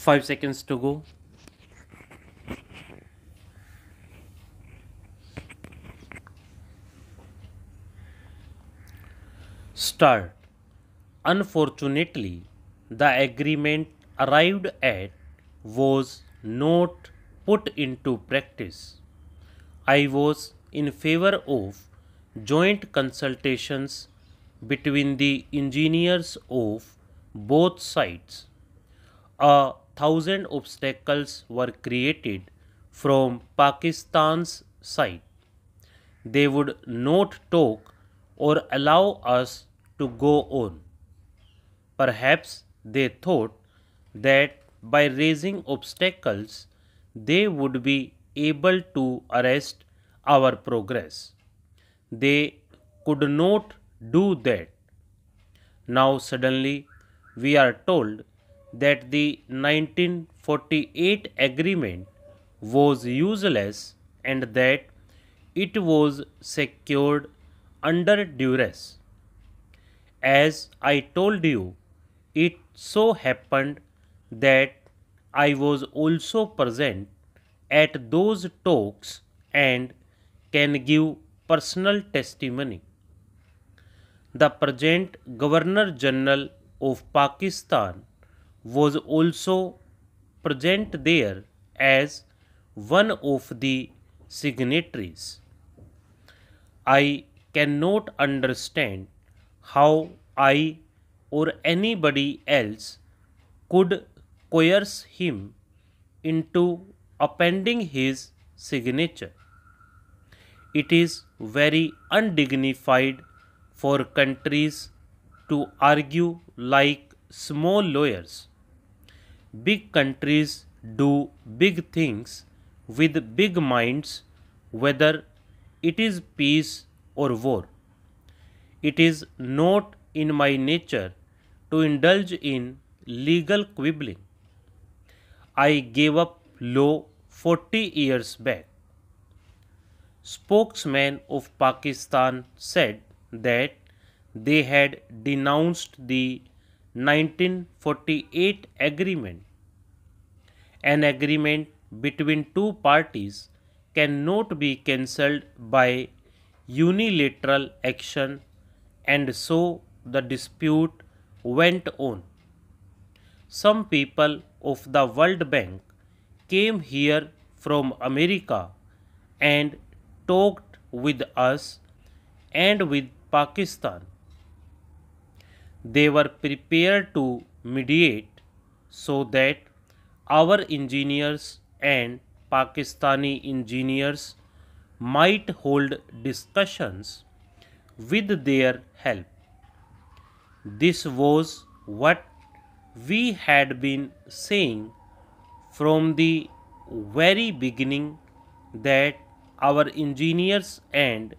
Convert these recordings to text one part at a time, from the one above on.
5 seconds to go. Start. Unfortunately, the agreement arrived at was not put into practice. I was in favor of joint consultations between the engineers of both sides. 1,000 obstacles were created from Pakistan's side. They would not talk or allow us to go on. Perhaps they thought that by raising obstacles they would be able to arrest our progress. They could not do that. Now suddenly we are told that the 1948 agreement was useless and that it was secured under duress. As I told you, it so happened that I was also present at those talks and can give personal testimony. The present Governor General of Pakistan was also present there as one of the signatories. I cannot understand how I or anybody else could coerce him into appending his signature. It is very undignified for countries to argue like small lawyers. Big countries do big things with big minds, whether it is peace or war. It is not in my nature to indulge in legal quibbling. I gave up law 40 years back. Spokesman of Pakistan said that they had denounced the 1948 agreement. An agreement between two parties cannot be cancelled by unilateral action, and so the dispute went on. Some people of the World Bank came here from America and talked with us and with Pakistan. They were prepared to mediate so that our engineers and Pakistani engineers might hold discussions with their help. This was what we had been saying from the very beginning, that our engineers and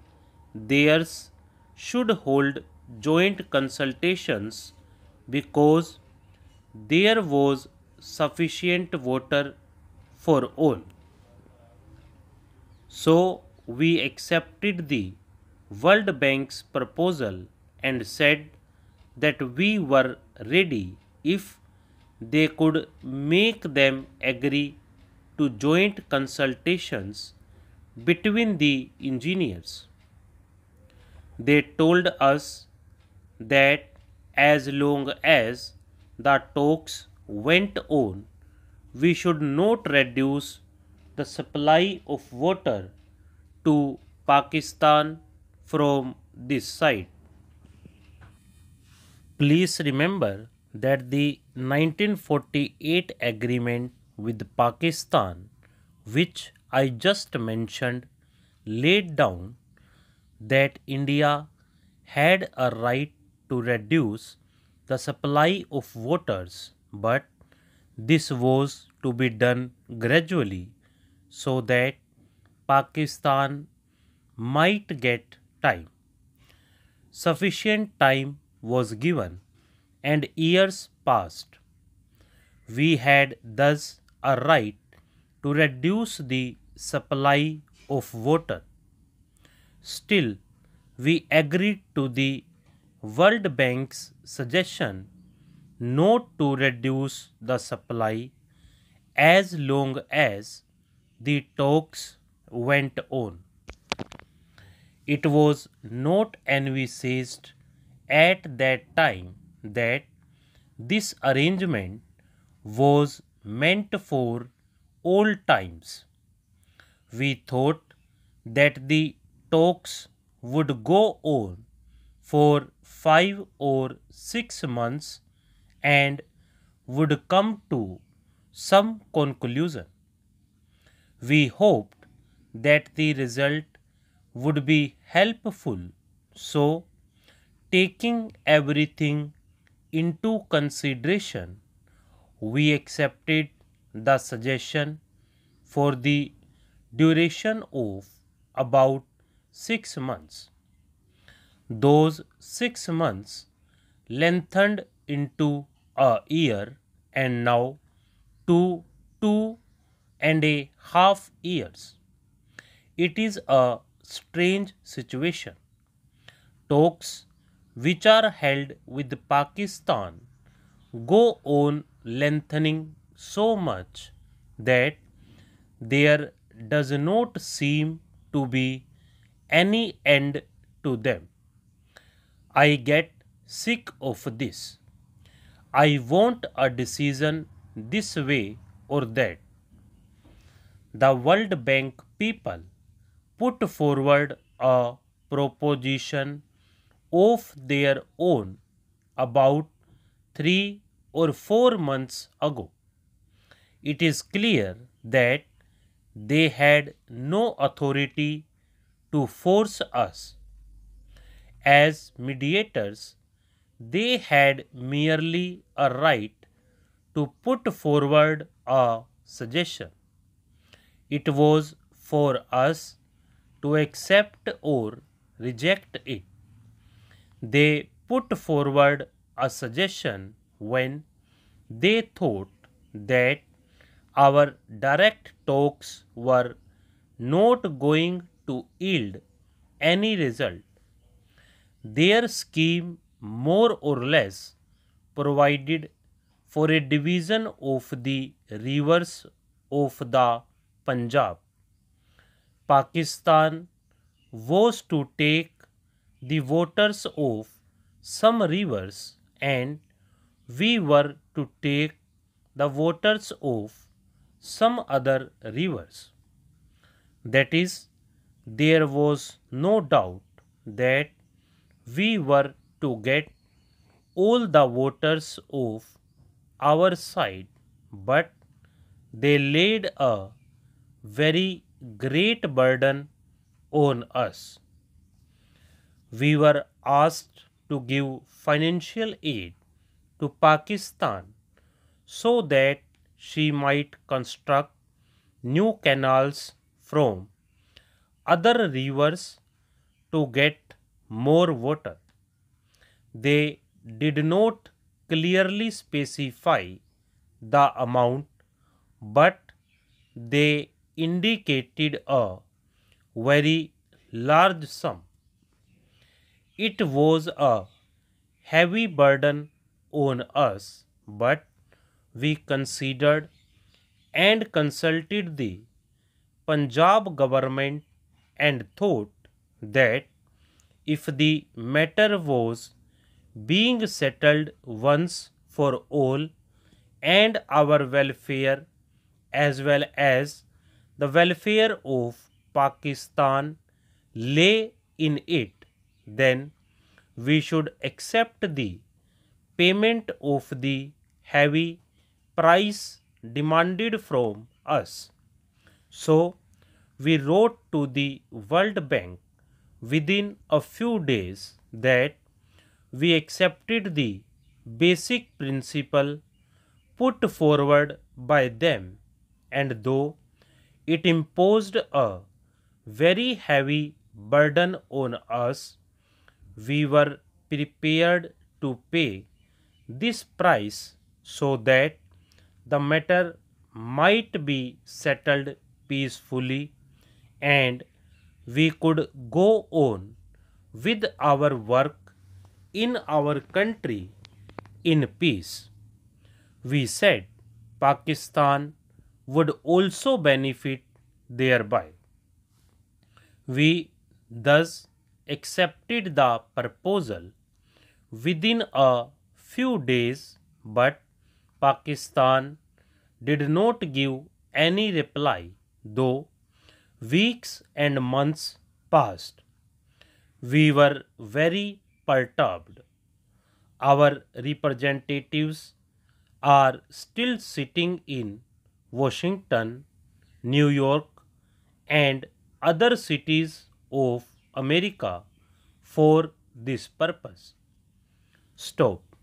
theirs should hold joint consultations because there was sufficient water for all. So we accepted the World Bank's proposal and said that we were ready if they could make them agree to joint consultations between the engineers. They told us that as long as the talks went on, we should not reduce the supply of water to Pakistan from this side. Please remember that the 1948 agreement with Pakistan, which I just mentioned, laid down that India had a right to reduce the supply of waters, but this was to be done gradually so that Pakistan might get time. Sufficient time was given and years passed. We had thus a right to reduce the supply of water. Still, we agreed to the World Bank's suggestion not to reduce the supply as long as the talks went on. It was not envisaged at that time that this arrangement was meant for all times. We thought that the talks would go on for 5 or 6 months and would come to some conclusion. We hoped that the result would be helpful. So, taking everything into consideration, we accepted the suggestion for the duration of about 6 months. Those 6 months lengthened into a year and now to 2.5 years. It is a strange situation. Talks which are held with Pakistan go on lengthening so much that there does not seem to be any end to them. I get sick of this. I want a decision this way or that. The World Bank people put forward a proposition of their own about 3 or 4 months ago. It is clear that they had no authority to force us. As mediators, they had merely a right to put forward a suggestion. It was for us to accept or reject it. They put forward a suggestion when they thought that our direct talks were not going to yield any result. Their scheme more or less provided for a division of the rivers of the Punjab. Pakistan was to take the waters of some rivers and we were to take the waters of some other rivers. That is, there was no doubt that we were to get all the waters of our side, but they laid a very great burden on us. We were asked to give financial aid to Pakistan so that she might construct new canals from other rivers to get more water. They did not clearly specify the amount, but they indicated a very large sum. It was a heavy burden on us, but we considered and consulted the Punjab government and thought that if the matter was being settled once for all and our welfare as well as the welfare of Pakistan lay in it, then we should accept the payment of the heavy price demanded from us. So, we wrote to the World Bank within a few days that we accepted the basic principle put forward by them, and though it imposed a very heavy burden on us, we were prepared to pay this price so that the matter might be settled peacefully and we could go on with our work in our country in peace. We said Pakistan would also benefit thereby. We thus accepted the proposal within a few days, but Pakistan did not give any reply, though weeks and months passed. We were very perturbed. Our representatives are still sitting in Washington, New York, and other cities of America for this purpose. Stop.